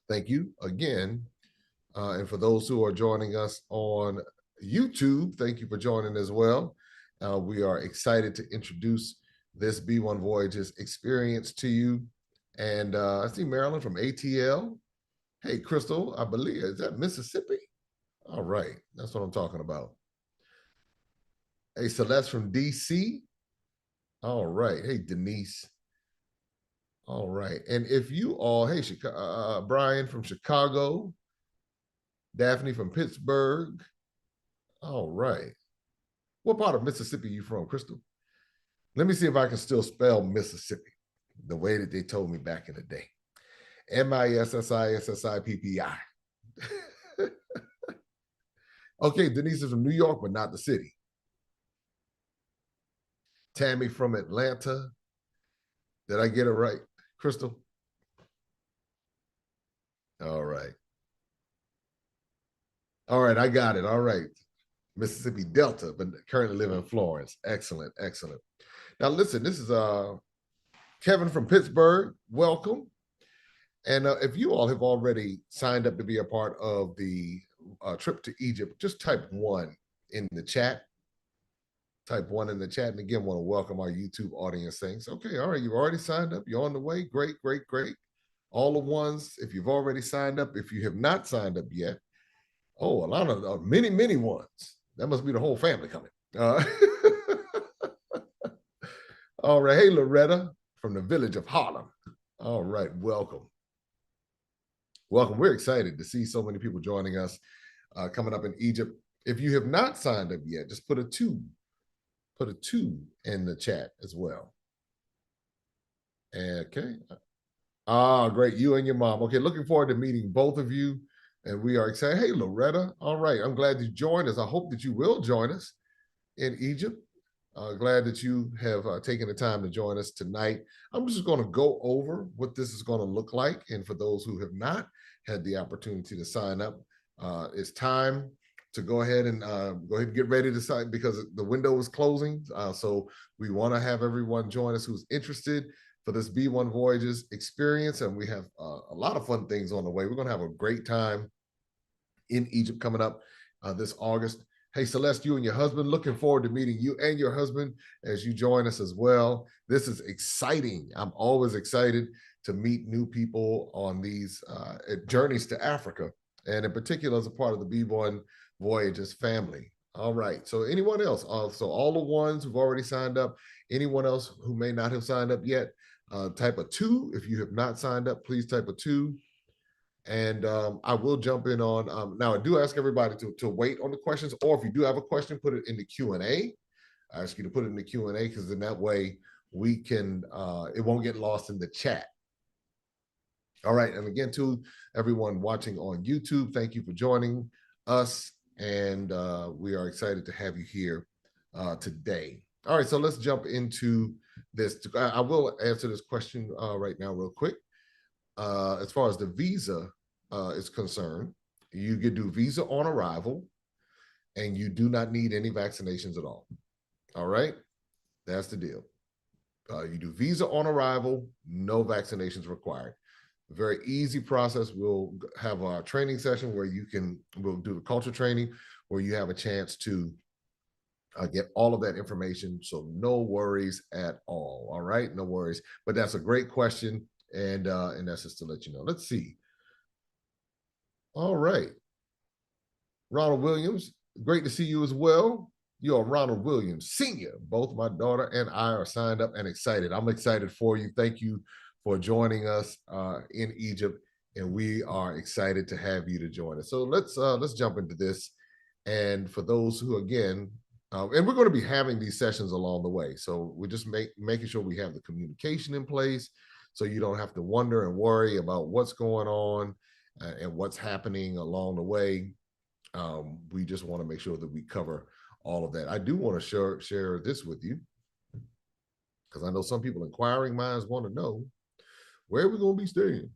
Thank you again. And for those who are joining us on YouTube, thank you for joining as well. We are excited to introduce this B1 Voyages experience to you. And I see Marilyn from ATL. Hey, Crystal, I believe, is that Mississippi? All right, that's what I'm talking about. Hey, Celeste from DC. All right. Hey, Denise. All right. And if you all, hey, Brian from Chicago, Daphne from Pittsburgh. All right. What part of Mississippi are you from, Crystal? Let me see if I can still spell Mississippi the way that they told me back in the day. Mississippi. Okay, Denise is from New York, but not the city. Tammy from Atlanta. Did I get it right, Crystal? All right. All right, I got it. All right. Mississippi Delta, but currently live in Florence. Excellent, excellent. Now listen, this is Kevin from Pittsburgh. Welcome. And if you all have already signed up to be a part of the trip to Egypt, just type 1 in the chat. Type 1 in the chat. And again, want to welcome our YouTube audience saying, okay, all right, you've already signed up. You're on the way. Great, great, great. All the ones, if you've already signed up, if you have not signed up yet, oh, a lot of many, many ones. That must be the whole family coming. All right. Hey, Loretta from the village of Harlem. All right. Welcome. Welcome. We're excited to see so many people joining us coming up in Egypt. If you have not signed up yet, just put a 2. Put a 2 in the chat as well. Okay. Great. You and your mom. Okay. Looking forward to meeting both of you. And we are excited. Hey, Loretta. All right. I'm glad you joined us. I hope that you will join us in Egypt. Glad that you have taken the time to join us tonight. I'm just going to go over what this is going to look like. And for those who have not had the opportunity to sign up, it's time to go ahead and get ready to sign because the window is closing. So we want to have everyone join us who's interested for this B1 Voyages experience. And we have a lot of fun things on the way. We're going to have a great time in Egypt coming up this August. Hey, Celeste, you and your husband, looking forward to meeting you and your husband as you join us as well. This is exciting. I'm always excited to meet new people on these journeys to Africa, and in particular as a part of the B1 Voyages family. All right, so anyone else? So all the ones who've already signed up, anyone else who may not have signed up yet, type a 2. If you have not signed up, please type a 2. And I will jump in on, now I do ask everybody to wait on the questions, or if you do have a question, put it in the Q&A. I ask you to put it in the Q&A because in that way we can, it won't get lost in the chat. All right, and again to everyone watching on YouTube, thank you for joining us, and we are excited to have you here today. All right, so let's jump into this. I will answer this question right now real quick. As far as the visa is concerned, you can do visa on arrival, and you do not need any vaccinations at all. All right, that's the deal. You do visa on arrival, no vaccinations required. Very easy process. We'll have a training session where we'll do the culture training where you have a chance to get all of that information. So no worries at all. All right, no worries. But that's a great question. And that's just to let you know. Let's see. All right. Ronald Williams, great to see you as well. You are Ronald Williams Sr. Both my daughter and I are signed up and excited. I'm excited for you. Thank you for joining us in Egypt. And we are excited to have you to join us. So let's jump into this. And for those who, again, and we're going to be having these sessions along the way. So we're just making sure we have the communication in place, so you don't have to wonder and worry about what's going on and what's happening along the way. We just want to make sure that we cover all of that. I do want to share this with you because I know some people, inquiring minds, want to know where we're going to be staying.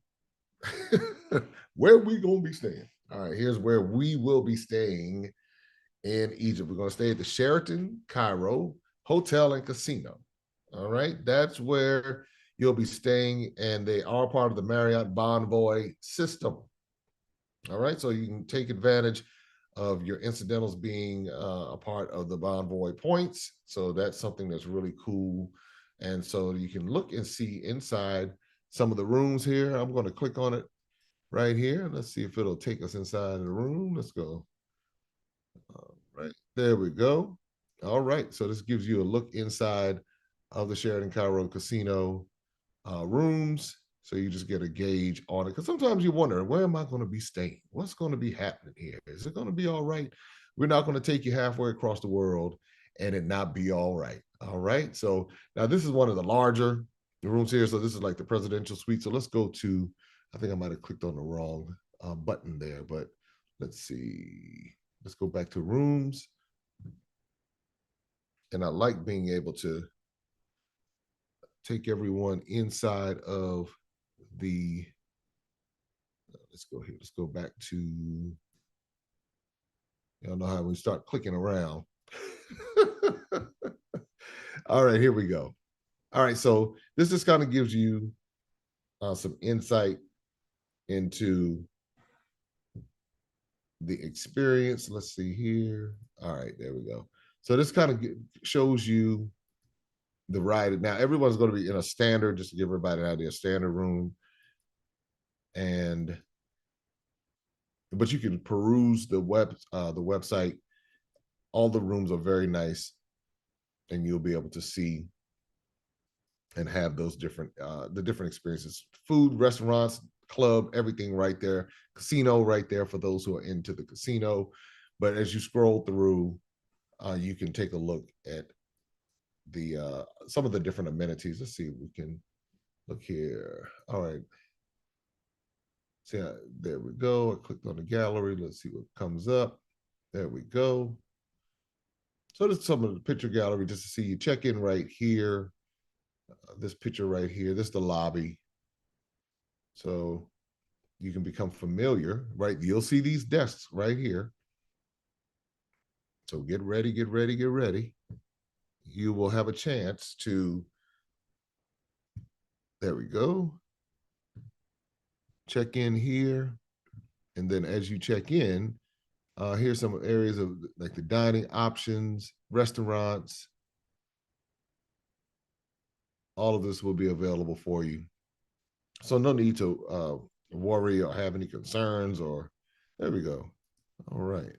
Where we going to be staying? All right, here's where we will be staying in Egypt. We're going to stay at the Sheraton Cairo Hotel and Casino. All right, that's where you'll be staying, and they are part of the Marriott Bonvoy system. All right, so you can take advantage of your incidentals being a part of the Bonvoy points. So that's something that's really cool. And so you can look and see inside some of the rooms here. I'm going to click on it right here. Let's see if it'll take us inside the room. Let's go. Right there we go. All right, so this gives you a look inside of the Sheraton Cairo Casino rooms. So you just get a gauge on it. Because sometimes you wonder, where am I going to be staying? What's going to be happening here? Is it going to be all right? We're not going to take you halfway across the world and it not be all right. All right. So now this is one of the larger rooms here. So this is like the presidential suite. So let's go to, I think I might have clicked on the wrong button there, but let's see. Let's go back to rooms. And I like being able to take everyone inside of the, let's go here. Let's go back to, y'all know how we start clicking around. All right, here we go. All right, so this just kind of gives you some insight into the experience. Let's see here. All right, there we go. So this kind of shows you the ride. Now everyone's going to be in a standard, just to give everybody an idea, standard room. But you can peruse the website. All the rooms are very nice, and you'll be able to see and have those different the different experiences: food, restaurants, club, everything right there, casino right there for those who are into the casino. But as you scroll through, you can take a look at the some of the different amenities. Let's see if we can look here. All right. See, there we go. I clicked on the gallery. Let's see what comes up. There we go. So there's some of the picture gallery just to see. You check in right here. This picture right here. This is the lobby. So you can become familiar, right? You'll see these desks right here. So get ready, get ready, get ready. You will have a chance to, there we go. Check in here. And then as you check in, here's some areas of like the dining options, restaurants. All of this will be available for you. So no need to worry or have any concerns or, there we go. All right.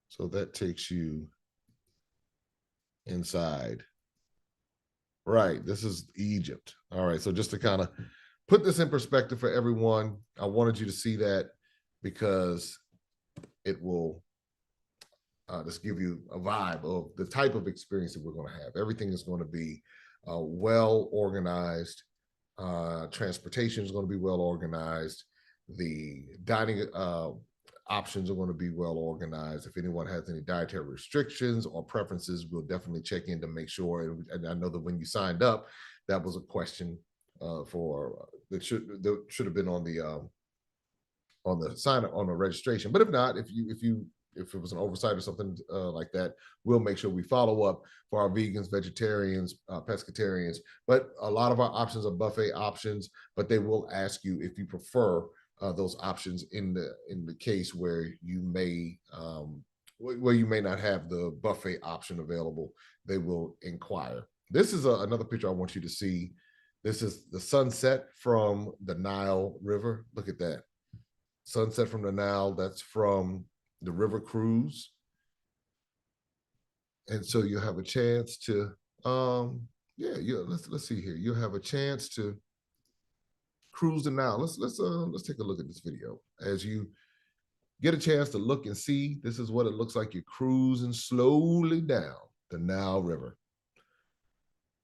So that takes you inside. Right. This is Egypt. All right. So just to kind of put this in perspective for everyone, I wanted you to see that because it will just give you a vibe of the type of experience that we're going to have. Everything is going to be well organized. Transportation is going to be well organized. The dining options are going to be well organized. If anyone has any dietary restrictions or preferences, we'll definitely check in to make sure. And I know that when you signed up, that was a question that should have been on the sign up on the registration. But if not, if it was an oversight or something like that, we'll make sure we follow up for our vegans, vegetarians, pescatarians. But a lot of our options are buffet options, but they will ask you if you prefer those options in the case where you may not have the buffet option available. They will inquire. This is another picture I want you to see. This is the sunset from the Nile River. Look at that. Sunset from the Nile. That's from the river cruise. And so you'll have a chance to let's see here. You'll have a chance to cruise the Nile. Let's take a look at this video. As you get a chance to look and see, this is what it looks like. You're cruising slowly down the Nile River.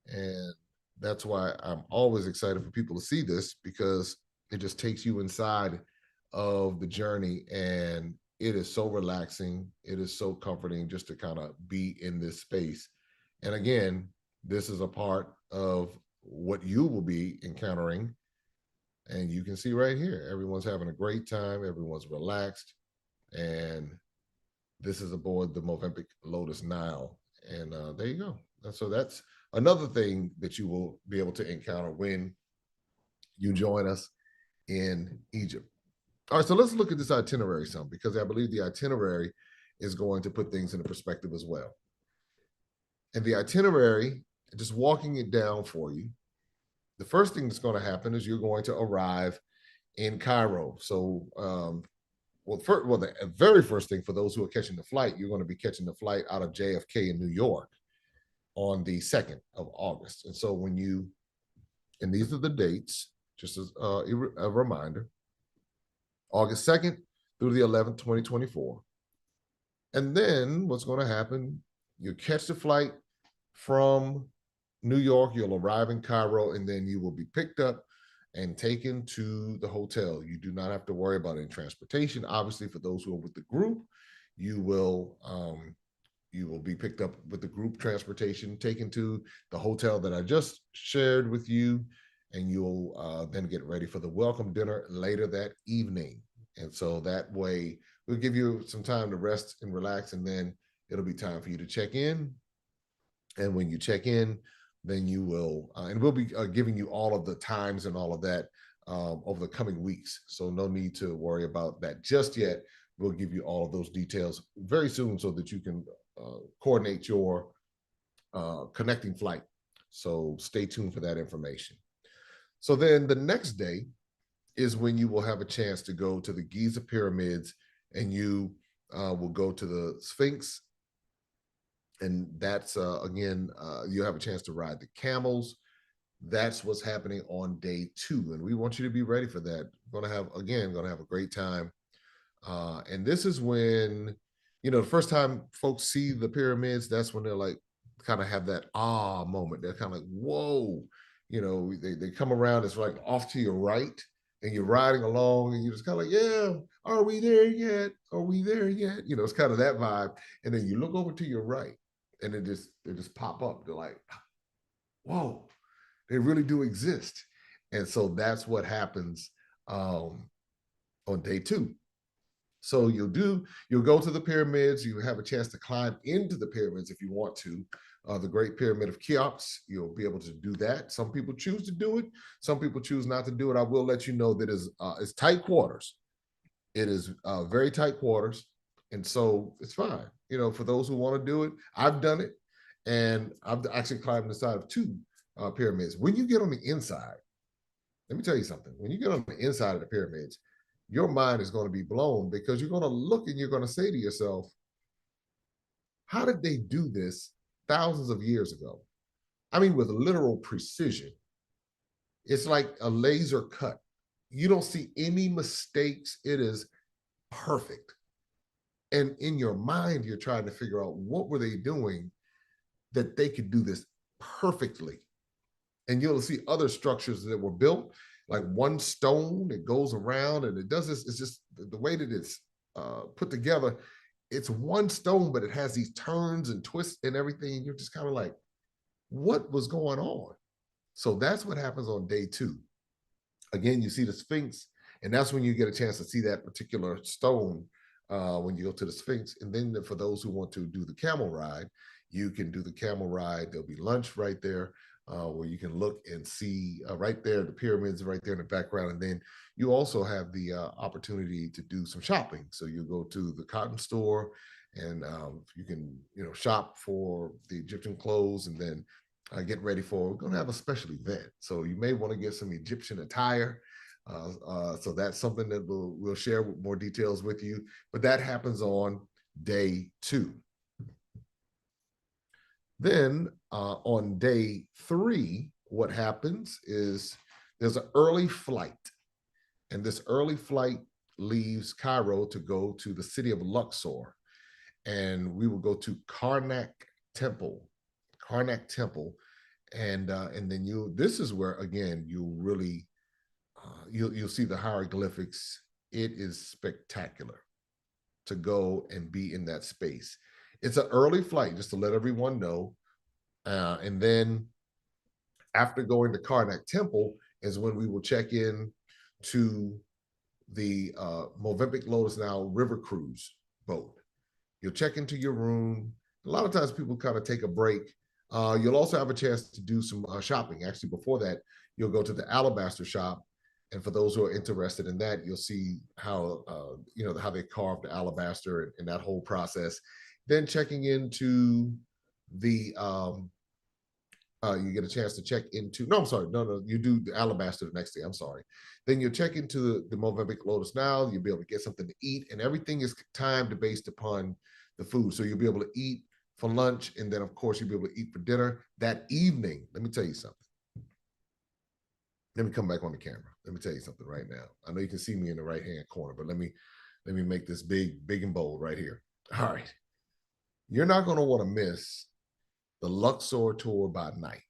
And that's why I'm always excited for people to see this, because it just takes you inside of the journey, and it is so relaxing. It is so comforting just to kind of be in this space. And again, this is a part of what you will be encountering. And you can see right here, everyone's having a great time. Everyone's relaxed. And this is aboard the Mozambique Lotus Nile. And there you go. And so that's another thing that you will be able to encounter when you join us in Egypt. All right, so let's look at this itinerary some, because I believe the itinerary is going to put things into perspective as well. And the itinerary, just walking it down for you, the first thing that's going to happen is you're going to arrive in Cairo. So, the very first thing, for those who are catching the flight, you're going to be catching the flight out of JFK in New York on the 2nd of August. And so and these are the dates, just as a reminder, August 2nd through the 11th, 2024. And then what's going to happen, you catch the flight from New York, you'll arrive in Cairo, and then you will be picked up and taken to the hotel. You do not have to worry about any transportation. Obviously, for those who are with the group, you will be picked up with the group transportation, taken to the hotel that I just shared with you, and you'll then get ready for the welcome dinner later that evening. And so that way, we'll give you some time to rest and relax, and then it'll be time for you to check in. And when you check in, then you will, and we'll be giving you all of the times and all of that over the coming weeks. So no need to worry about that just yet. We'll give you all of those details very soon so that you can coordinate your connecting flight. So stay tuned for that information. So then the next day is when you will have a chance to go to the Giza pyramids, and you will go to the Sphinx. And that's, again, you have a chance to ride the camels. That's what's happening on day 2. And we want you to be ready for that. Going to have a great time. And this is when, the first time folks see the pyramids, that's when they're like, kind of have that moment. They're kind of like, whoa, they come around, it's like off to your right, and you're riding along, and you're just kind of like, yeah, are we there yet? Are we there yet? It's kind of that vibe. And then you look over to your right, and they just pop up. They're like, whoa, they really do exist. And so that's what happens on day 2. So you'll go to the pyramids. You have a chance to climb into the pyramids if you want to. The Great Pyramid of Cheops, you'll be able to do that. Some people choose to do it. Some people choose not to do it. I will let you know that it's tight quarters. It is very tight quarters. And so it's fine. For those who want to do it, I've done it. And I've actually climbed the side of 2 pyramids. When you get on the inside, let me tell you something. When you get on the inside of the pyramids, your mind is going to be blown, because you're going to look and you're going to say to yourself, how did they do this thousands of years ago? I mean, with literal precision. It's like a laser cut. You don't see any mistakes. It is perfect. And in your mind, you're trying to figure out, what were they doing that they could do this perfectly? And you'll see other structures that were built, like one stone that goes around, and it does this. It's just the way that it's put together. It's one stone, but it has these turns and twists and everything. And you're just kind of like, what was going on? So that's what happens on day 2. Again, you see the Sphinx, and that's when you get a chance to see that particular stone when you go to the Sphinx. And then for those who want to do the camel ride, you can do the camel ride. There'll be lunch right there, where you can look and see right there, the pyramids right there in the background. And then you also have the opportunity to do some shopping. So you go to the cotton store, and you can, shop for the Egyptian clothes, and then get ready we're going to have a special event. So you may want to get some Egyptian attire. So that's something that we'll share more details with you. But that happens on day 2. Then on day 3, what happens is there's an early flight. And this early flight leaves Cairo to go to the city of Luxor. And we will go to Karnak Temple. And then this is where, again, you'll really, you'll see the hieroglyphics. It is spectacular to go and be in that space. It's an early flight, just to let everyone know. And then after going to Karnak Temple is when we will check in to the Mozambique Lotus Now River Cruise boat. You'll check into your room. A lot of times people kind of take a break You'll also have a chance to do some shopping. Actually, before that, you'll go to the Alabaster shop, and for those who are interested in that, you'll see how how they carved the alabaster and that whole process. Then checking into the you get a chance to check into, no, I'm sorry, no, you do the alabaster the next day, I'm sorry. Then you'll check into the Mozambique Lotus Nile, you'll be able to get something to eat, and everything is timed based upon the food. So you'll be able to eat for lunch, and then of course you'll be able to eat for dinner that evening. Let me tell you something. Let me come back on the camera. Let me tell you something right now. I know you can see me in the right hand corner, but let me make this big and bold right here. All right. You're not going to want to miss the Luxor tour by night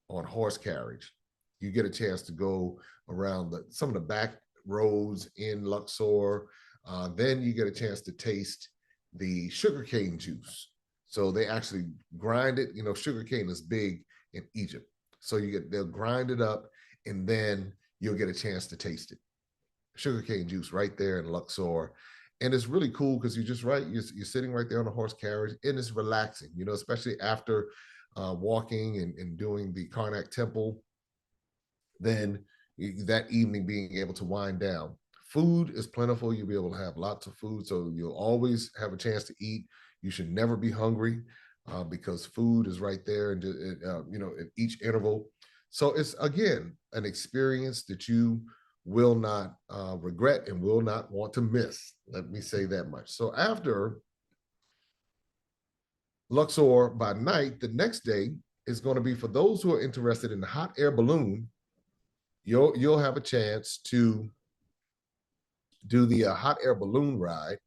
on horse carriage. You get a chance to go around some of the back roads in Luxor. Then you get a chance to taste the sugarcane juice. So they actually grind it. You know, sugarcane is big in Egypt. So they'll grind it up, and then you'll get a chance to taste it. Sugarcane juice right there in Luxor. And it's really cool because you're just right. You're sitting right there on the horse carriage, and it's relaxing, you know, especially after walking and doing the Karnak temple. Then that evening being able to wind down. Food is plentiful. You'll be able to have lots of food. So you'll always have a chance to eat. You should never be hungry because food is right there and at each interval. So it's, again, an experience that you will not regret and will not want to miss. Let me say that much. So after Luxor by night, the next day is going to be for those who are interested in the hot air balloon. You'll have a chance to do the hot air balloon ride.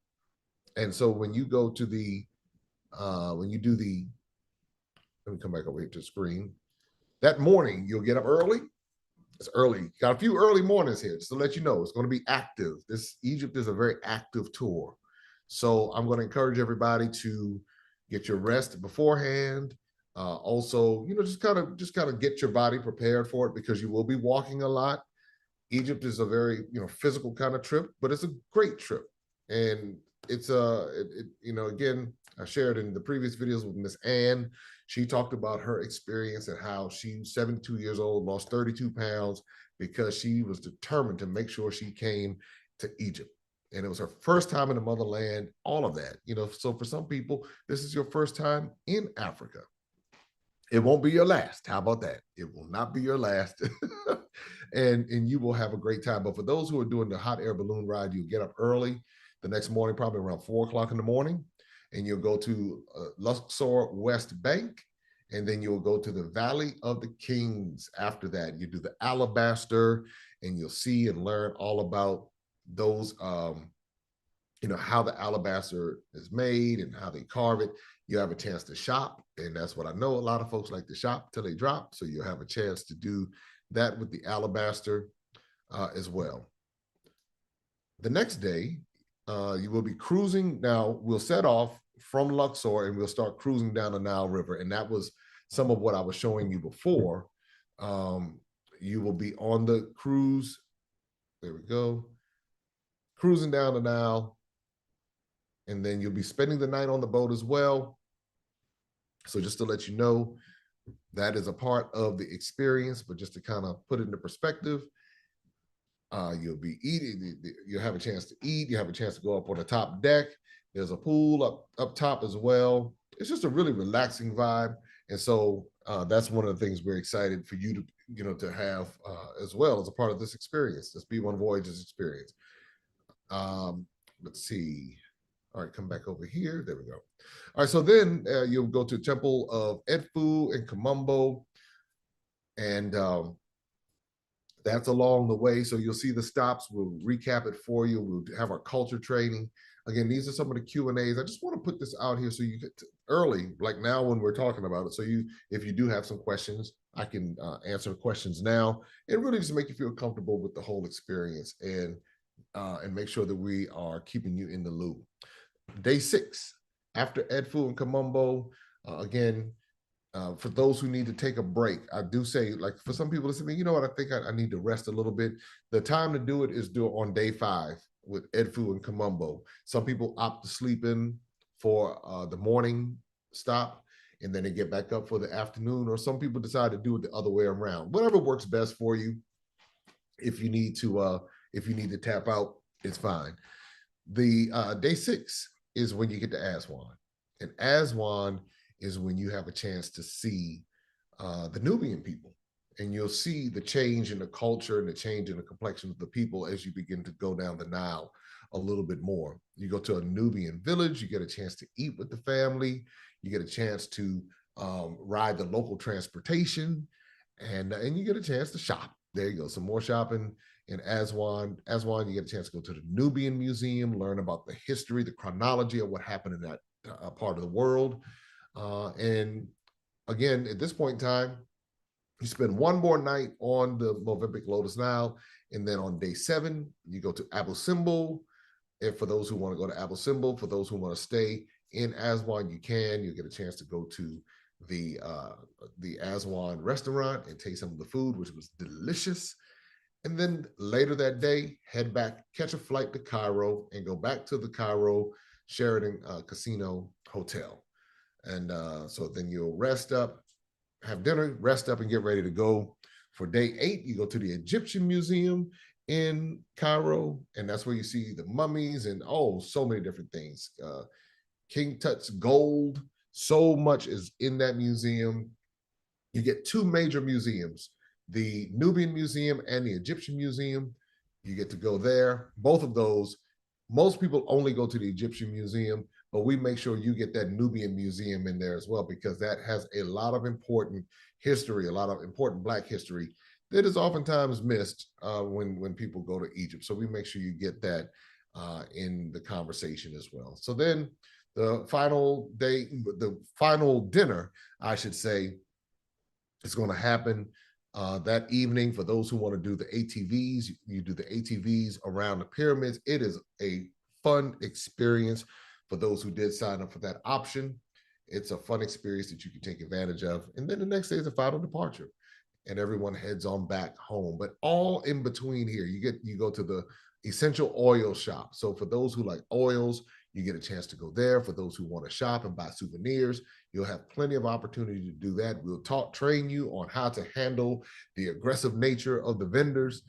And so when you go to when you do let me come back over here to the screen. That morning, you'll get up early. It's early. Got a few early mornings here, just to let you know. It's going to be active. Egypt is a very active tour. So I'm going to encourage everybody to get your rest beforehand. Also, just kind of get your body prepared for it because you will be walking a lot. Egypt is a very physical kind of trip, but it's a great trip, and it's again, I shared in the previous videos with Miss Ann. She talked about her experience and how she's 72 years old, lost 32 pounds because she was determined to make sure she came to Egypt. And it was her first time in the motherland, all of that. So for some people, this is your first time in Africa. It won't be your last. How about that? It will not be your last. and you will have a great time. But for those who are doing the hot air balloon ride, you get up early the next morning, probably around 4:00 in the morning, and you'll go to Luxor West Bank, and then you'll go to the Valley of the Kings. After that, you do the Alabaster, and you'll see and learn all about those, how the alabaster is made and how they carve it. You have a chance to shop, and that's what I know. A lot of folks like to shop till they drop, so you'll have a chance to do that with the alabaster as well. The next day, you will be cruising. Now, we'll set off from Luxor, and we'll start cruising down the Nile River, and that was some of what I was showing you before. You will be on the cruise. There we go. Cruising down the Nile, and then you'll be spending the night on the boat as well. So just to let you know, that is a part of the experience, but just to kind of put it into perspective, you'll be eating, you'll have a chance to eat, you have a chance to go up on the top deck. There's a pool up top as well. It's just a really relaxing vibe. And so that's one of the things we're excited for you to have as well as a part of this experience, this B1 Voyages experience. Let's see. All right, come back over here. There we go. All right, so then you'll go to the Temple of Edfu and Kamumbo, and that's along the way. So you'll see the stops. We'll recap it for you. We'll have our culture training. Again, these are some of the Q&As. I just want to put this out here so you get early, like now when we're talking about it. So if you do have some questions, I can answer questions now and really just make you feel comfortable with the whole experience and make sure that we are keeping you in the loop. Day 6, after Edfu and Kamumbo, again, for those who need to take a break, I do say, like for some people listening, you know what, I think I need to rest a little bit. The time to do it is on day 5 with Edfu and Kamumbo. Some people opt to sleep in for the morning stop, and then they get back up for the afternoon, or some people decide to do it the other way around. Whatever works best for you. If you need to tap out, it's fine. The day 6 is when you get to Aswan, and Aswan is when you have a chance to see the Nubian people, and you'll see the change in the culture and the change in the complexion of the people as you begin to go down the Nile a little bit more. You go to a Nubian village, you get a chance to eat with the family, you get a chance to ride the local transportation, and you get a chance to shop. There you go, some more shopping in Aswan. Aswan, you get a chance to go to the Nubian Museum, learn about the history, the chronology of what happened in that part of the world. And again, at this point in time, you spend one more night on the Mozambique Lotus Nile, and then on day 7, you go to Abu Simbel. And for those who want to go to Abu Simbel, for those who want to stay in Aswan, you can. You get a chance to go to the Aswan restaurant and taste some of the food, which was delicious. And then later that day, head back, catch a flight to Cairo, and go back to the Cairo Sheraton Casino Hotel. And so then you'll rest up, have dinner, rest up, and get ready to go. For day 8, you go to the Egyptian Museum in Cairo, and that's where you see the mummies and so many different things. King Tut's gold, so much is in that museum. You get 2 major museums, the Nubian Museum and the Egyptian Museum. You get to go there. Both of those, most people only go to the Egyptian Museum, but we make sure you get that Nubian Museum in there as well, because that has a lot of important history, a lot of important Black history that is oftentimes missed when people go to Egypt. So we make sure you get that in the conversation as well. So then the final day, the final dinner, I should say, is going to happen that evening. For those who want to do the ATVs, you do the ATVs around the pyramids. It is a fun experience for those who did sign up for that option. It's a fun experience that you can take advantage of. And then the next day is the final departure, and everyone heads on back home. But all in between here, you go to the essential oil shop. So for those who like oils, you get a chance to go there. For those who want to shop and buy souvenirs, you'll have plenty of opportunity to do that. We'll train you on how to handle the aggressive nature of the vendors.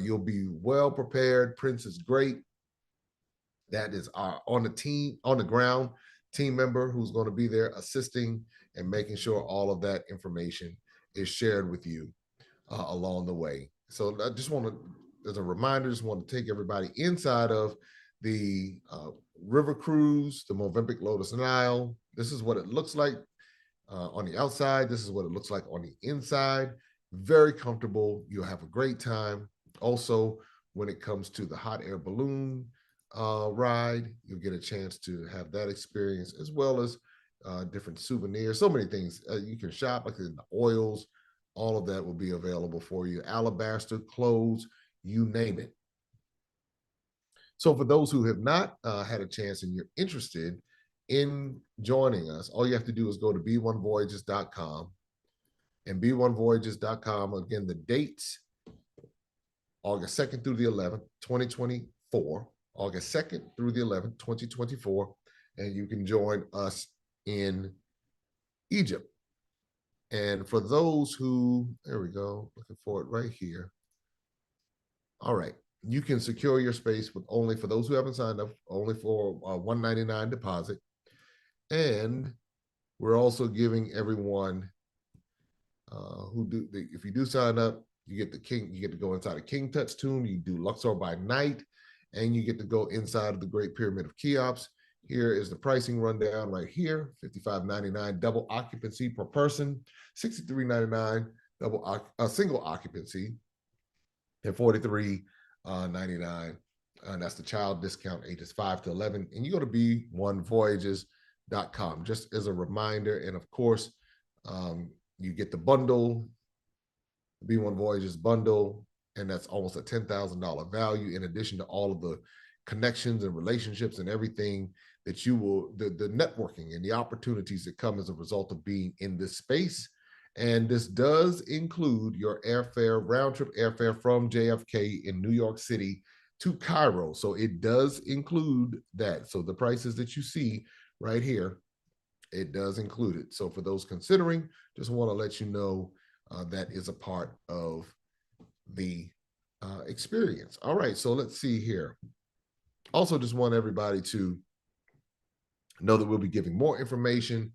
You'll be well prepared. Prince is great. That is our on the ground team member who's going to be there assisting and making sure all of that information is shared with you along the way. So I just want to, as a reminder, just want to take everybody inside of the river cruise, the Mozambique Lotus Nile. This is what it looks like on the outside. This is what it looks like on the inside. Very comfortable. You'll have a great time. Also, when it comes to the hot air balloon ride, you'll get a chance to have that experience, as well as different souvenirs. So many things you can shop, like the oils. All of that will be available for you. Alabaster, clothes, you name it. So for those who have not had a chance and you're interested in joining us, all you have to do is go to b1voyages.com. And b1voyages.com, again, the dates, August 2nd through the 11th, 2024. August 2nd through the 11th, 2024. And you can join us in Egypt. And for those who, there we go, looking for it right here. All right. You can secure your space with only, for those who haven't signed up, only for $199 deposit. And we're also giving everyone if you do sign up, you get to go inside a King Tut's tomb, you do Luxor by night, and you get to go inside of the Great Pyramid of Cheops. Here is the pricing rundown right here: $55.99 double occupancy per person, $63.99 single occupancy, and $43.99. And that's the child discount, ages 5 to 11. And you go to b1voyages.com just as a reminder. And of course, you get the bundle, the B1 Voyages bundle, and that's almost a $10,000 value, in addition to all of the connections and relationships and everything that you will, the networking and the opportunities that come as a result of being in this space. And this does include your airfare, round trip airfare from JFK in New York City to Cairo. So it does include that. So the prices that you see right here It does include it. So for those considering, just want to let you know that is a part of the experience. All right, so let's see here. Also, just want everybody to know that we'll be giving more information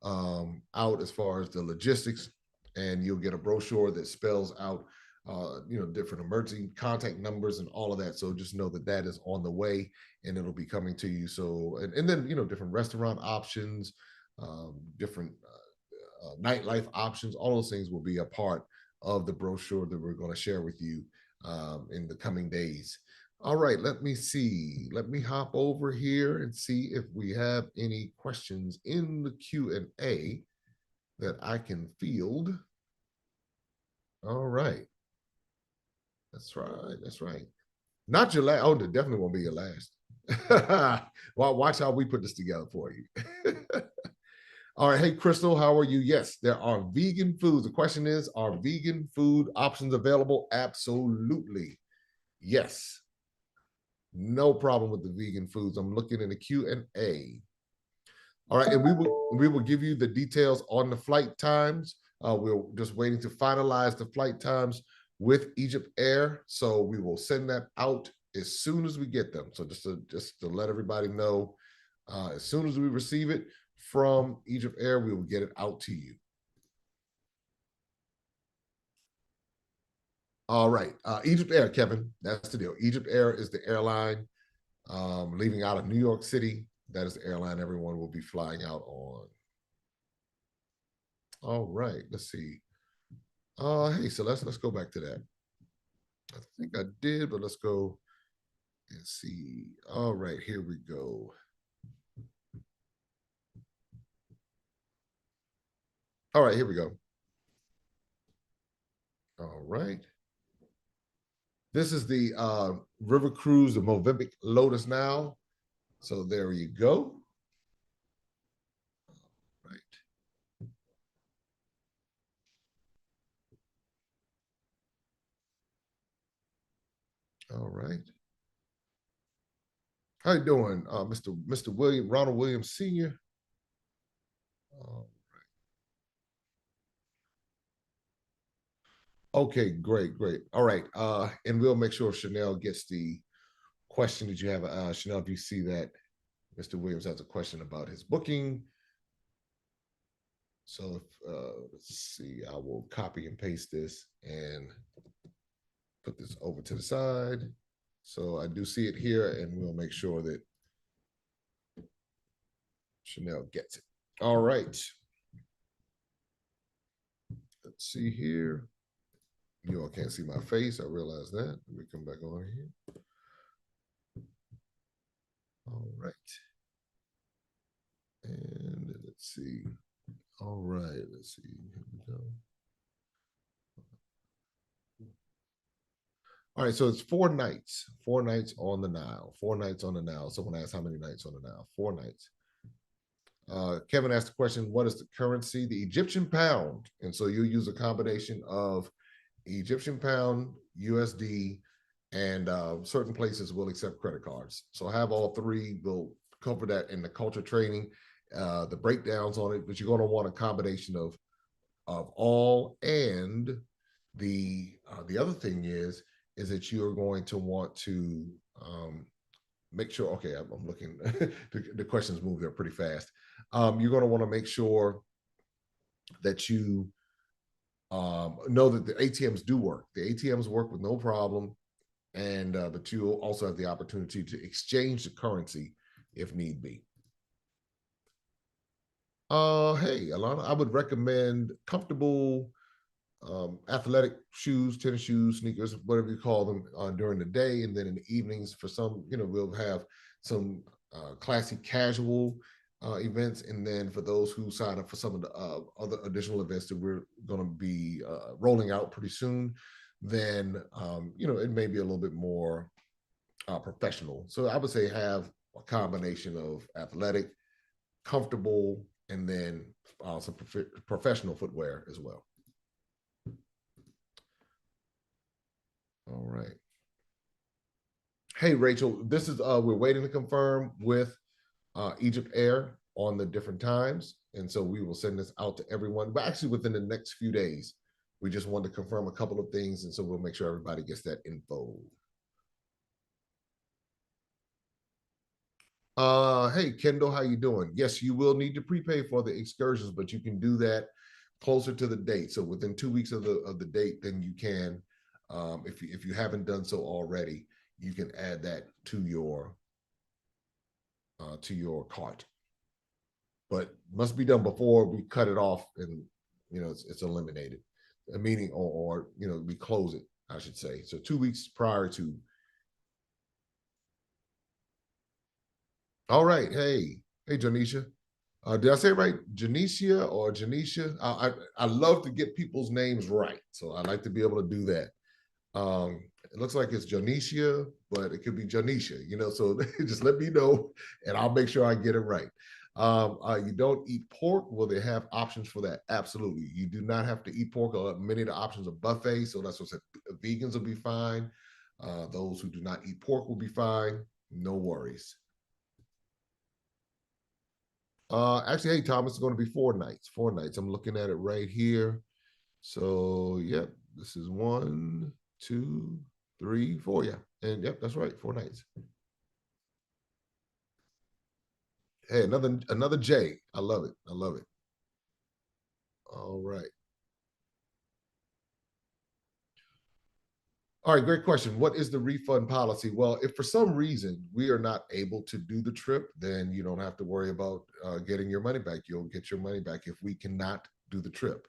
out as far as the logistics, and you'll get a brochure that spells out different emergency contact numbers and all of that. So just know that that is on the way, and it'll be coming to you. So and then different restaurant options, different nightlife options, all those things will be a part of the brochure that we're going to share with you in the coming days. All right, let me see. Let me hop over here and see if we have any questions in the Q&A that I can field. All right. That's right. That's right. Not your last. Oh, it definitely won't be your last. Well, watch how we put this together for you. All right. Hey, Crystal, how are you? Yes, there are vegan foods. The question is, are vegan food options available? Absolutely. Yes. No problem with the vegan foods. I'm looking in the Q&A. All right, and we will give you the details on the flight times. We're just waiting to finalize the flight times with Egypt Air, so we will send that out as soon as we get them. So just to let everybody know, as soon as we receive it from Egypt Air, we will get it out to you. All right, Egypt Air, Kevin, that's the deal. Egypt Air is the airline leaving out of New York City. That is the airline everyone will be flying out on. All right, let's see. Hey, so let's go back to that. I think I did, but let's go and see. All right, here we go. All right, here we go. All right. This is the River Cruise, the Movenpick Lotus now. So there you go. Right. All right. How you doing, Mr. Ronald Williams Sr.? Okay, great, great. All right. And we'll make sure Chanel gets the question that you have. Chanel, if you see that Mr. Williams has a question about his booking. So let's see, I will copy and paste this and put this over to the side. So I do see it here, and we'll make sure that Chanel gets it. All right. Let's see here. You all can't see my face. I realize that. Let me come back on here. All right. And let's see. All right. Let's see. Here we go. All right. So it's 4 nights. 4 nights on the Nile. 4 nights on the Nile. Someone asked how many nights on the Nile. 4 nights. Kevin asked the question, what is the currency? The Egyptian pound. And so you use a combination of Egyptian pound, USD, and certain places will accept credit cards. So I have all three. We'll cover that in the culture training, the breakdowns on it, but you're going to want a combination of all. And the other thing is that you're going to want to make sure. Okay, I'm looking. The questions move there pretty fast. You're going to want to make sure that you know that the ATMs do work. The ATMs work with no problem, and but you also have the opportunity to exchange the currency if need be. Hey, Alana, I would recommend comfortable athletic shoes, tennis shoes, sneakers, whatever you call them, during the day, and then in the evenings for some, we'll have some classy casual events, and then for those who sign up for some of the other additional events that we're going to be rolling out pretty soon, then it may be a little bit more professional. So I would say have a combination of athletic, comfortable, and then some professional footwear as well. All right. Hey, Rachel, this is we're waiting to confirm with Egypt Air on the different times. And so we will send this out to everyone, but actually within the next few days. We just want to confirm a couple of things. And so we'll make sure everybody gets that info. Hey, Kendall, how you doing? Yes, you will need to prepay for the excursions, but you can do that closer to the date. So within 2 weeks of the date, then you can, if you haven't done so already, you can add that to your cart. But must be done before we cut it off and it's eliminated. Meaning or we close it, I should say. So 2 weeks prior to. All right. Hey, Janisha. Did I say it right? Janicia or Janisha? I love to get people's names right, so I like to be able to do that. It looks like it's Janicia, but it could be Janisha. So just let me know, and I'll make sure I get it right. You don't eat pork. Will they have options for that? Absolutely. You do not have to eat pork. Many of the options are buffet, so that's what I said. Vegans will be fine. Those who do not eat pork will be fine. No worries. Actually, hey, Thomas, it's going to be 4 nights. 4 nights. I'm looking at it right here. So, yep, this is 1, 2, 3, 4. Yeah, and yep, that's right, 4 nights. Hey, another J. I love it. I love it. All right. All right, great question. What is the refund policy? Well, if for some reason we are not able to do the trip, then you don't have to worry about getting your money back. You'll get your money back if we cannot do the trip.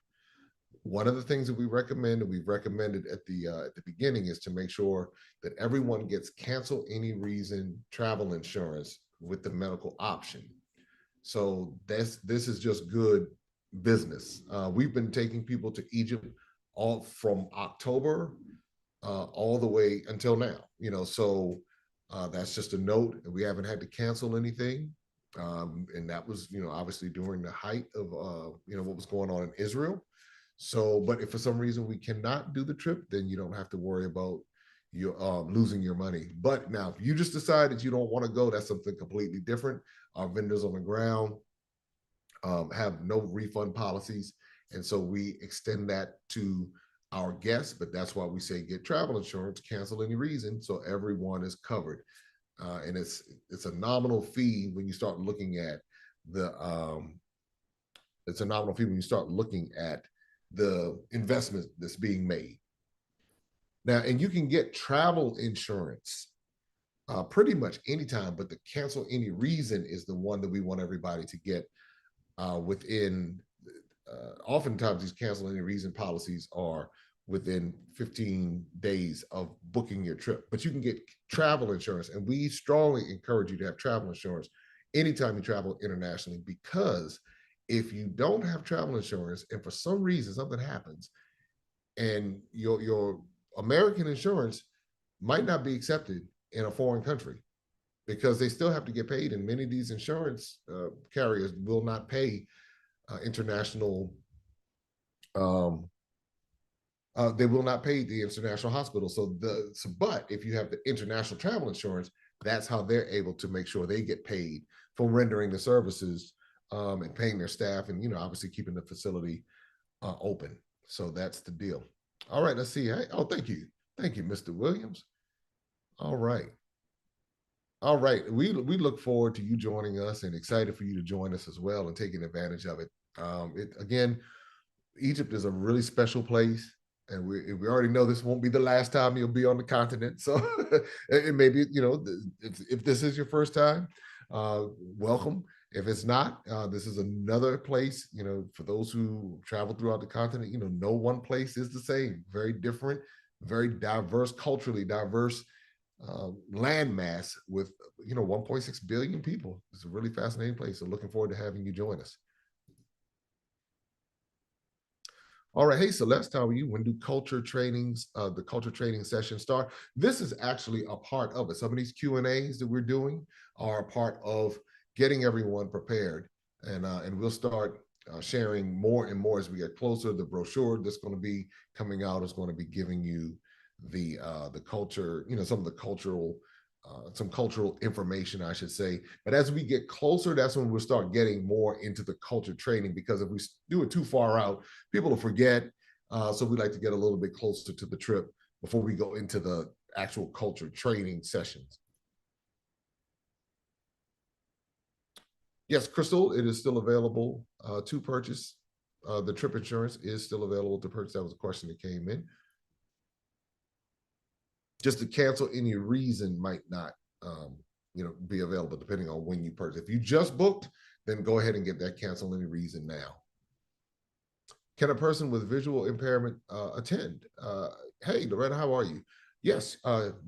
One of the things that we recommend, and we've recommended at the beginning, is to make sure that everyone gets cancel any reason travel insurance with the medical option. So this is just good business. We've been taking people to Egypt all from October all the way until now. So that's just a note. We haven't had to cancel anything, and that was obviously during the height of what was going on in Israel. So, but if for some reason we cannot do the trip, then you don't have to worry about you losing your money. But now, if you just decide that you don't want to go, that's something completely different. Our vendors on the ground have no refund policies, and so we extend that to our guests. But that's why we say get travel insurance, cancel any reason, so everyone is covered. And it's a nominal fee when you start looking at the it's a nominal fee when you start looking at the investment that's being made. Now, and you can get travel insurance pretty much anytime, but the cancel any reason is the one that we want everybody to get within. Oftentimes, these cancel any reason policies are within 15 days of booking your trip, but you can get travel insurance, and we strongly encourage you to have travel insurance anytime you travel internationally, because if you don't have travel insurance and for some reason something happens and your American insurance might not be accepted in a foreign country, because they still have to get paid, and many of these insurance carriers will not pay international. They will not pay the international hospital. But if you have the international travel insurance, that's how they're able to make sure they get paid for rendering the services and paying their staff, and obviously keeping the facility open. So that's the deal. All right, let's see. Oh, thank you, Mr. Williams. All right. All right. We look forward to you joining us, and excited for you to join us as well and taking advantage of it. Again, Egypt is a really special place, and we already know this won't be the last time you'll be on the continent. So it maybe if this is your first time, welcome. If it's not, this is another place. For those who travel throughout the continent, no one place is the same. Very different, very diverse, culturally diverse landmass with 1.6 billion people. It's a really fascinating place. So looking forward to having you join us. All right, hey Celeste, how are you? When do culture trainings, the culture training sessions start? This is actually a part of it. Some of these Q&As that we're doing are a part of getting everyone prepared, and we'll start sharing more and more as we get closer. The brochure that's going to be coming out is going to be giving you the culture, some of the cultural some cultural information, I should say. But as we get closer, that's when we'll start getting more into the culture training, because if we do it too far out, people will forget. So we like to get a little bit closer to the trip before we go into the actual culture training sessions. Yes, Crystal, it is still available to purchase. The trip insurance is still available to purchase. That was a question that came in. Just to cancel any reason might not be available depending on when you purchase. If you just booked, then go ahead and get that cancel any reason now. Can a person with visual impairment attend? Hey, Loretta, how are you? Yes,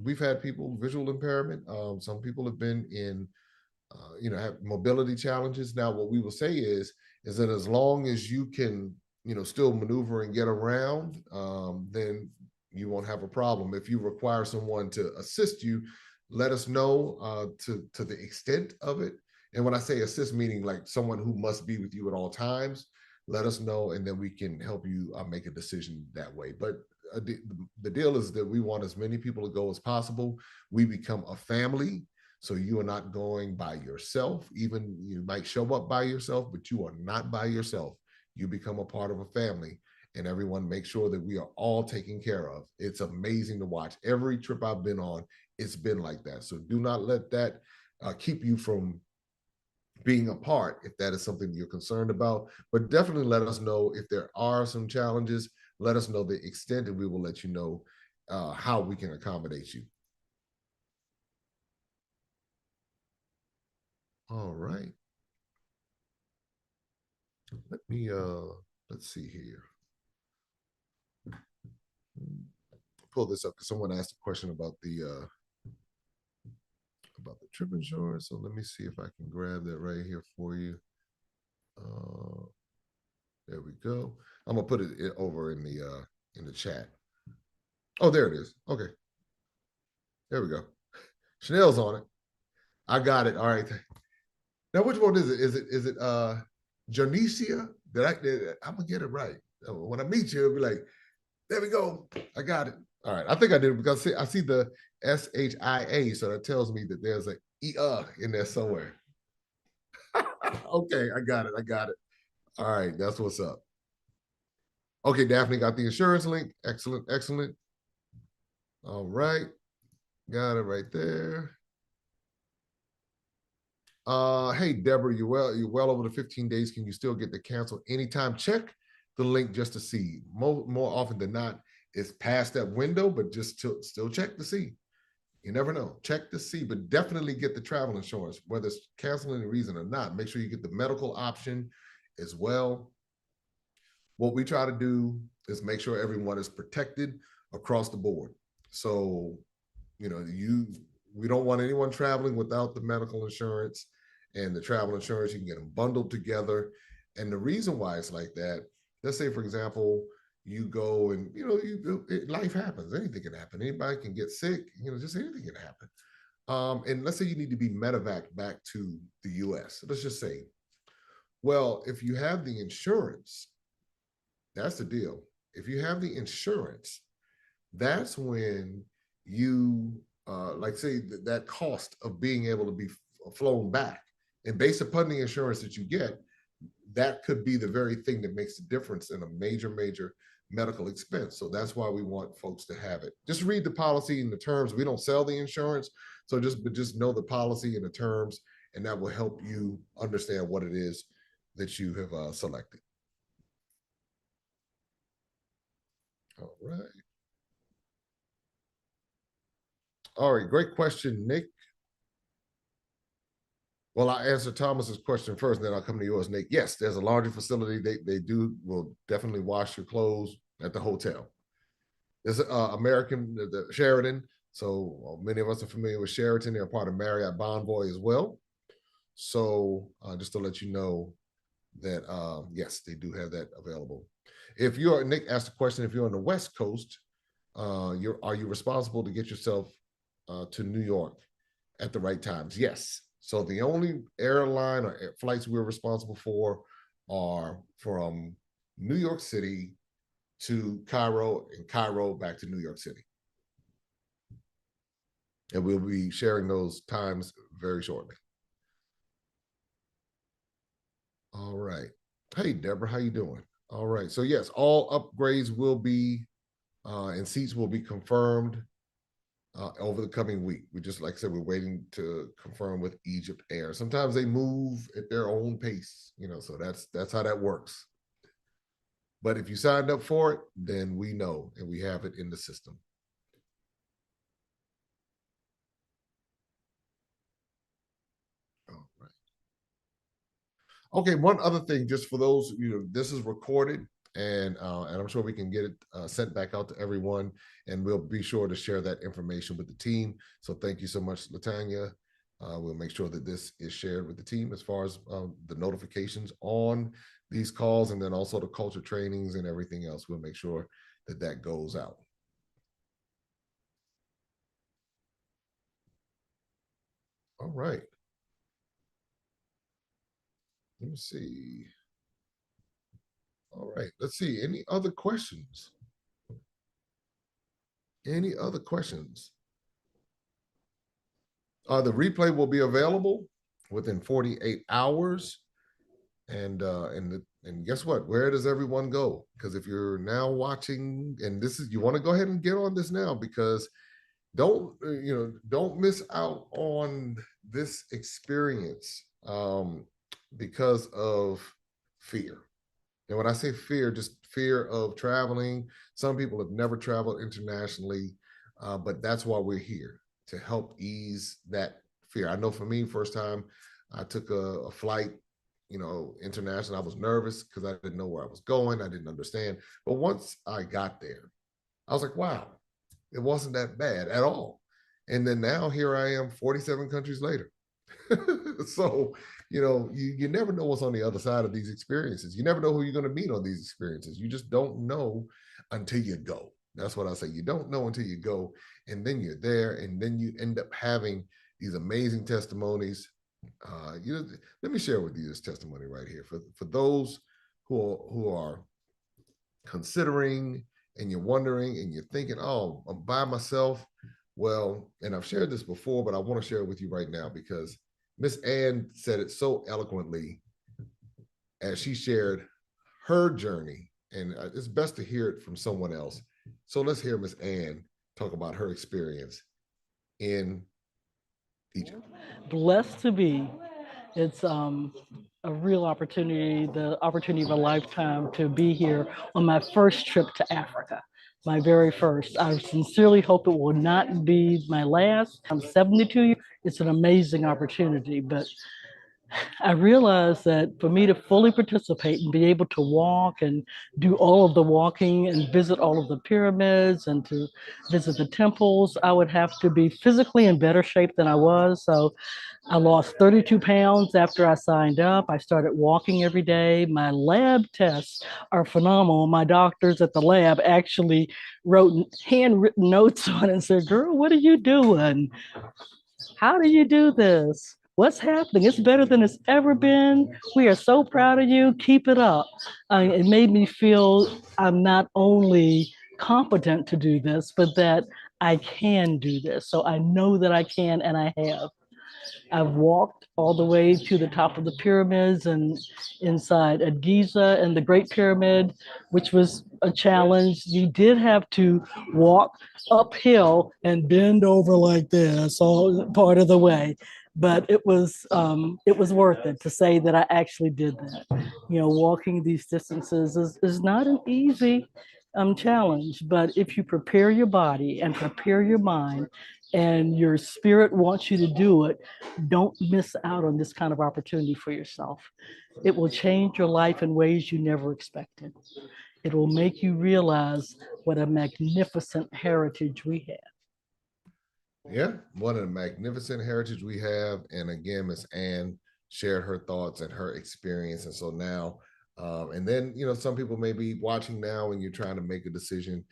we've had people with visual impairment. Some people have been in have mobility challenges. Now, what we will say is that as long as you can, still maneuver and get around, then you won't have a problem. If you require someone to assist you, let us know to the extent of it. And when I say assist, meaning like someone who must be with you at all times, let us know, and then we can help you make a decision that way. But the deal is that we want as many people to go as possible. We become a family. So you are not going by yourself. Even you might show up by yourself, but you are not by yourself. You become a part of a family, and everyone makes sure that we are all taken care of. It's amazing to watch. Every trip I've been on, it's been like that. So do not let that keep you from being apart if that is something you're concerned about. But definitely let us know if there are some challenges. Let us know the extent, and we will let you know how we can accommodate you. All right. Let me let's see here. Pull this up because someone asked a question about the trip insurance. So let me see if I can grab that right here for you. There we go. I'm gonna put it over in the chat. Oh, there it is. Okay, there we go. Chanel's on it. I got it. All right. Now, which one is it? Is it Janicia? I'm gonna get it right. When I meet you, it'll be like, there we go. I got it. All right. I think I did because I see the SHIA, so that tells me that there's an in there somewhere. Okay, I got it. I got it. All right, that's what's up. Okay, Daphne got the insurance link. Excellent, excellent. All right, got it right there. Hey Deborah, you're well over the 15 days. Can you still get the cancel anytime? Check the link just to see. More often than not, it's past that window, but just still check to see. You never know. Check to see, but definitely get the travel insurance, whether it's canceling the reason or not. Make sure you get the medical option as well. What we try to do is make sure everyone is protected across the board. So, we don't want anyone traveling without the medical insurance and the travel insurance. You can get them bundled together. And the reason why it's like that, let's say, for example, you go and life happens. Anything can happen. Anybody can get sick. Just anything can happen. And let's say you need to be medevac back to the U.S. Let's just say, well, if you have the insurance, that's the deal. If you have the insurance, that's when you like say that cost of being able to be flown back, and based upon the insurance that you get, that could be the very thing that makes the difference in a major medical expense. So that's why we want folks to have it. Just read the policy and the terms. We don't sell the insurance, so just know the policy and the terms, and that will help you understand what it is that you have selected. All right. All right, great question, Nick. Well, I'll answer Thomas's question first, and then I'll come to yours, Nick. Yes, there's a larger facility. They will definitely wash your clothes at the hotel. There's American, the Sheraton. So many of us are familiar with Sheraton. They're part of Marriott Bonvoy as well. So just to let you know that yes, they do have that available. If you're Nick asked the question, if you're on the West Coast, are you responsible to get yourself to New York at the right times? Yes. So the only airline or flights we're responsible for are from New York City to Cairo, and Cairo back to New York City. And we'll be sharing those times very shortly. All right. Hey, Deborah, how you doing? All right. So yes, all upgrades will be and seats will be confirmed over the coming week. We just, like I said, we're waiting to confirm with Egypt Air. Sometimes they move at their own pace, so that's how that works. But if you signed up for it, then we know and we have it in the system. All right. Okay, one other thing, just for those, this is recorded, and I'm sure we can get it sent back out to everyone, and we'll be sure to share that information with the team. So thank you so much, Latanya. We'll make sure that this is shared with the team as far as the notifications on these calls, and then also the culture trainings and everything else. We'll make sure that that goes out. All right. Let me see. All right. Let's see. Any other questions? Any other questions? The replay will be available within 48 hours. And guess what? Where does everyone go? Because if you're now watching, and you want to go ahead and get on this now, because don't miss out on this experience because of fear. And when I say fear, just fear of traveling. Some people have never traveled internationally, but that's why we're here, to help ease that fear. I know for me, first time I took a flight, international, I was nervous because I didn't know where I was going. I didn't understand. But once I got there, I was like, wow, it wasn't that bad at all. And then now here I am 47 countries later. So, you never know what's on the other side of these experiences. You never know who you're going to meet on these experiences. You just don't know until you go. That's what I say. You don't know until you go, and then you're there, and then you end up having these amazing testimonies. Let me share with you this testimony right here for those who are considering, and you're wondering, and you're thinking, oh, I'm by myself. Well, and I've shared this before, but I want to share it with you right now because Miss Ann said it so eloquently as she shared her journey, and it's best to hear it from someone else. So let's hear Miss Ann talk about her experience in Egypt. Blessed to be. It's a real opportunity, the opportunity of a lifetime to be here on my first trip to Africa, my very first. I sincerely hope it will not be my last. I'm 72 years. It's an amazing opportunity, but I realized that for me to fully participate and be able to walk and do all of the walking and visit all of the pyramids and to visit the temples, I would have to be physically in better shape than I was. So I lost 32 pounds after I signed up. I started walking every day. My lab tests are phenomenal. My doctors at the lab actually wrote handwritten notes on it and said, "Girl, what are you doing? How do you do this? What's happening? It's better than it's ever been. We are so proud of you. Keep it up." It made me feel I'm not only competent to do this, but that I can do this. So I know that I can, and I have. I've walked all the way to the top of the pyramids and inside at Giza and the Great Pyramid, which was a challenge. You did have to walk uphill and bend over like this all part of the way, but it was worth it to say that I actually did that. Walking these distances is not an easy challenge, but if you prepare your body and prepare your mind and your spirit wants you to do it, don't miss out on this kind of opportunity for yourself. It will change your life in ways you never expected. It will make you realize what a magnificent heritage we have. Yeah, what a magnificent heritage we have. And again, Miss Ann shared her thoughts and her experience. And so now, and then, some people may be watching now and you're trying to make a decision.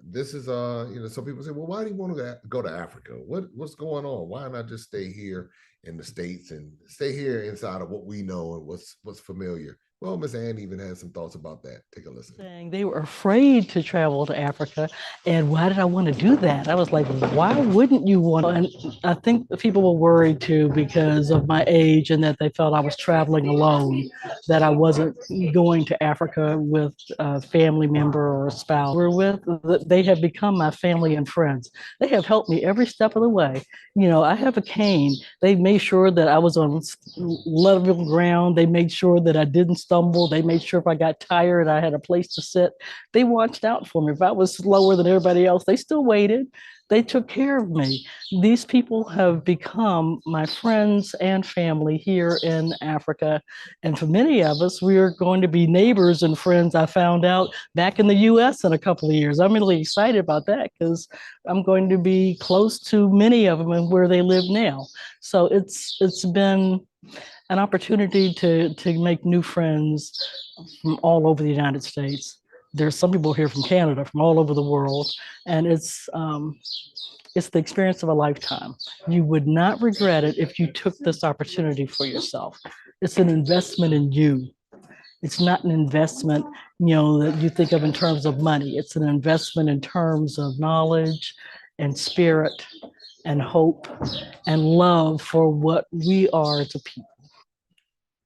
This is, some people say, well, why do you want to go to Africa? What's going on? Why not just stay here in the States and stay here inside of what we know and what's familiar? Well, Miss Ann even has some thoughts about that. Take a listen. Saying they were afraid to travel to Africa. And why did I want to do that? I was like, why wouldn't you want to? And I think people were worried too because of my age and that they felt I was traveling alone, that I wasn't going to Africa with a family member or a spouse. We're with, they have become my family and friends. They have helped me every step of the way. You know, I have a cane. They made sure that I was on level ground. They made sure that I didn't stumble. They made sure if I got tired, I had a place to sit. They watched out for me. If I was slower than everybody else, they still waited. They took care of me. These people have become my friends and family here in Africa. And for many of us, we are going to be neighbors and friends, I found out, back in the US in a couple of years. I'm really excited about that because I'm going to be close to many of them and where they live now. So it's been an opportunity to make new friends from all over the United States. There's some people here from Canada, from all over the world, and it's the experience of a lifetime. You would not regret it if you took this opportunity for yourself. It's an investment in you. It's not an investment, that you think of in terms of money. It's an investment in terms of knowledge and spirit and hope and love for what we are as a people.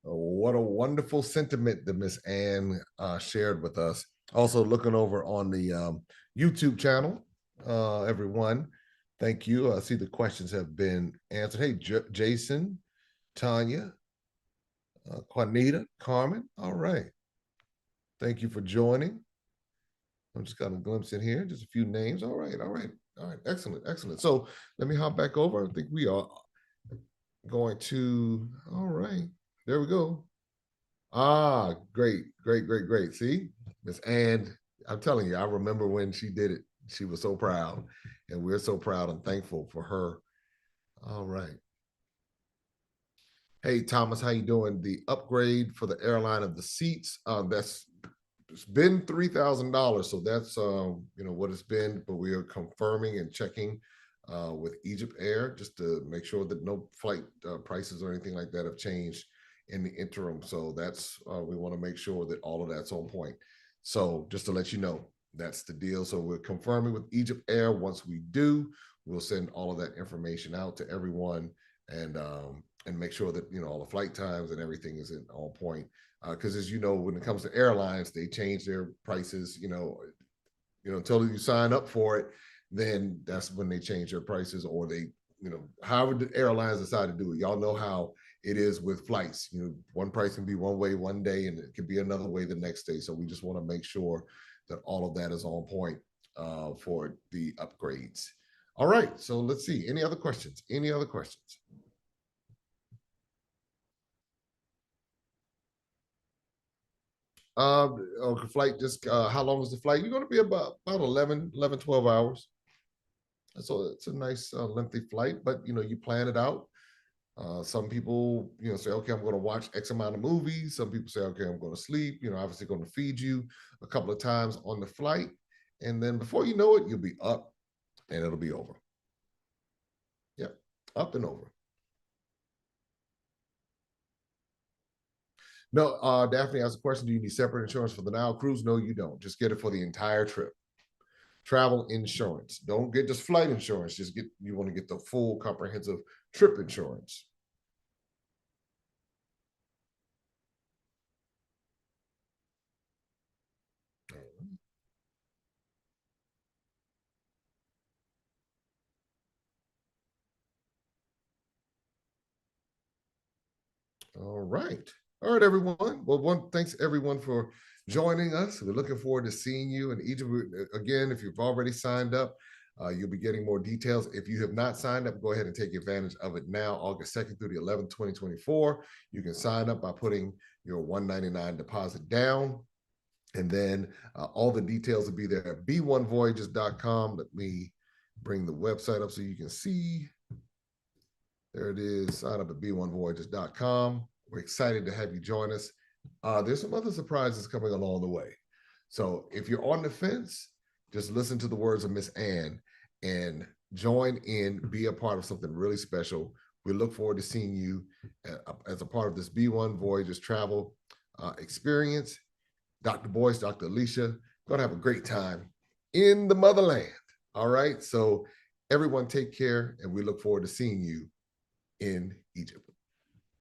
What a wonderful sentiment that Miss Ann shared with us. Also, looking over on the YouTube channel, everyone. Thank you. I see the questions have been answered. Hey, Jason, Tanya, Juanita, Carmen. All right. Thank you for joining. I'm just got a glimpse in here, just a few names. All right, all right, all right. Excellent, excellent. So let me hop back over. I think we are going to, all right, there we go. Ah, great, great, great, great. See, Miss Ann, I'm telling you, I remember when she did it. She was so proud, and we're so proud and thankful for her. All right. Hey, Thomas, how you doing? The upgrade for the airline of the seats, that's it's been $3,000, so that's what it's been. But we are confirming and checking with Egypt Air just to make sure that no flight prices or anything like that have changed in the interim. So that's we want to make sure that all of that's on point. So just to let you know, that's the deal. So we're confirming with Egypt Air. Once we do, we'll send all of that information out to everyone and make sure that all the flight times and everything is on point. Because as you know, when it comes to airlines, they change their prices. Until you sign up for it, then that's when they change their prices, or they, however the airlines decide to do it. Y'all know how it is with flights. One price can be one way one day, and it can be another way the next day. So we just want to make sure that all of that is on point for the upgrades. All right. So let's see. Any other questions? Any other questions? Flight, just how long is the flight? You're going to be about 12 hours. So it's a nice lengthy flight, but you plan it out. Some people say, okay, I'm going to watch X amount of movies. Some people say, okay, I'm going to sleep. Obviously going to feed you a couple of times on the flight, and then before you know it, you'll be up and it'll be over. Yep, up and over. No, Daphne asked a question. Do you need separate insurance for the Nile cruise? No, you don't. Just get it for the entire trip. Travel insurance. Don't get just flight insurance. You want to get the full comprehensive trip insurance. All right. All right, everyone. Well, thanks everyone for joining us. We're looking forward to seeing you in Egypt. Again, if you've already signed up, you'll be getting more details. If you have not signed up, go ahead and take advantage of it now, August 2nd through the 11th, 2024. You can sign up by putting your $199 deposit down. And then all the details will be there at b1voyages.com. Let me bring the website up so you can see. There it is. Sign up at b1voyages.com. We're excited to have you join us. There's some other surprises coming along the way. So if you're on the fence, just listen to the words of Miss Ann and join in, be a part of something really special. We look forward to seeing you as a part of this B1 Voyages travel experience. Dr. Boyce, Dr. Alicia, going to have a great time in the motherland. All right. So everyone take care, and we look forward to seeing you in Egypt.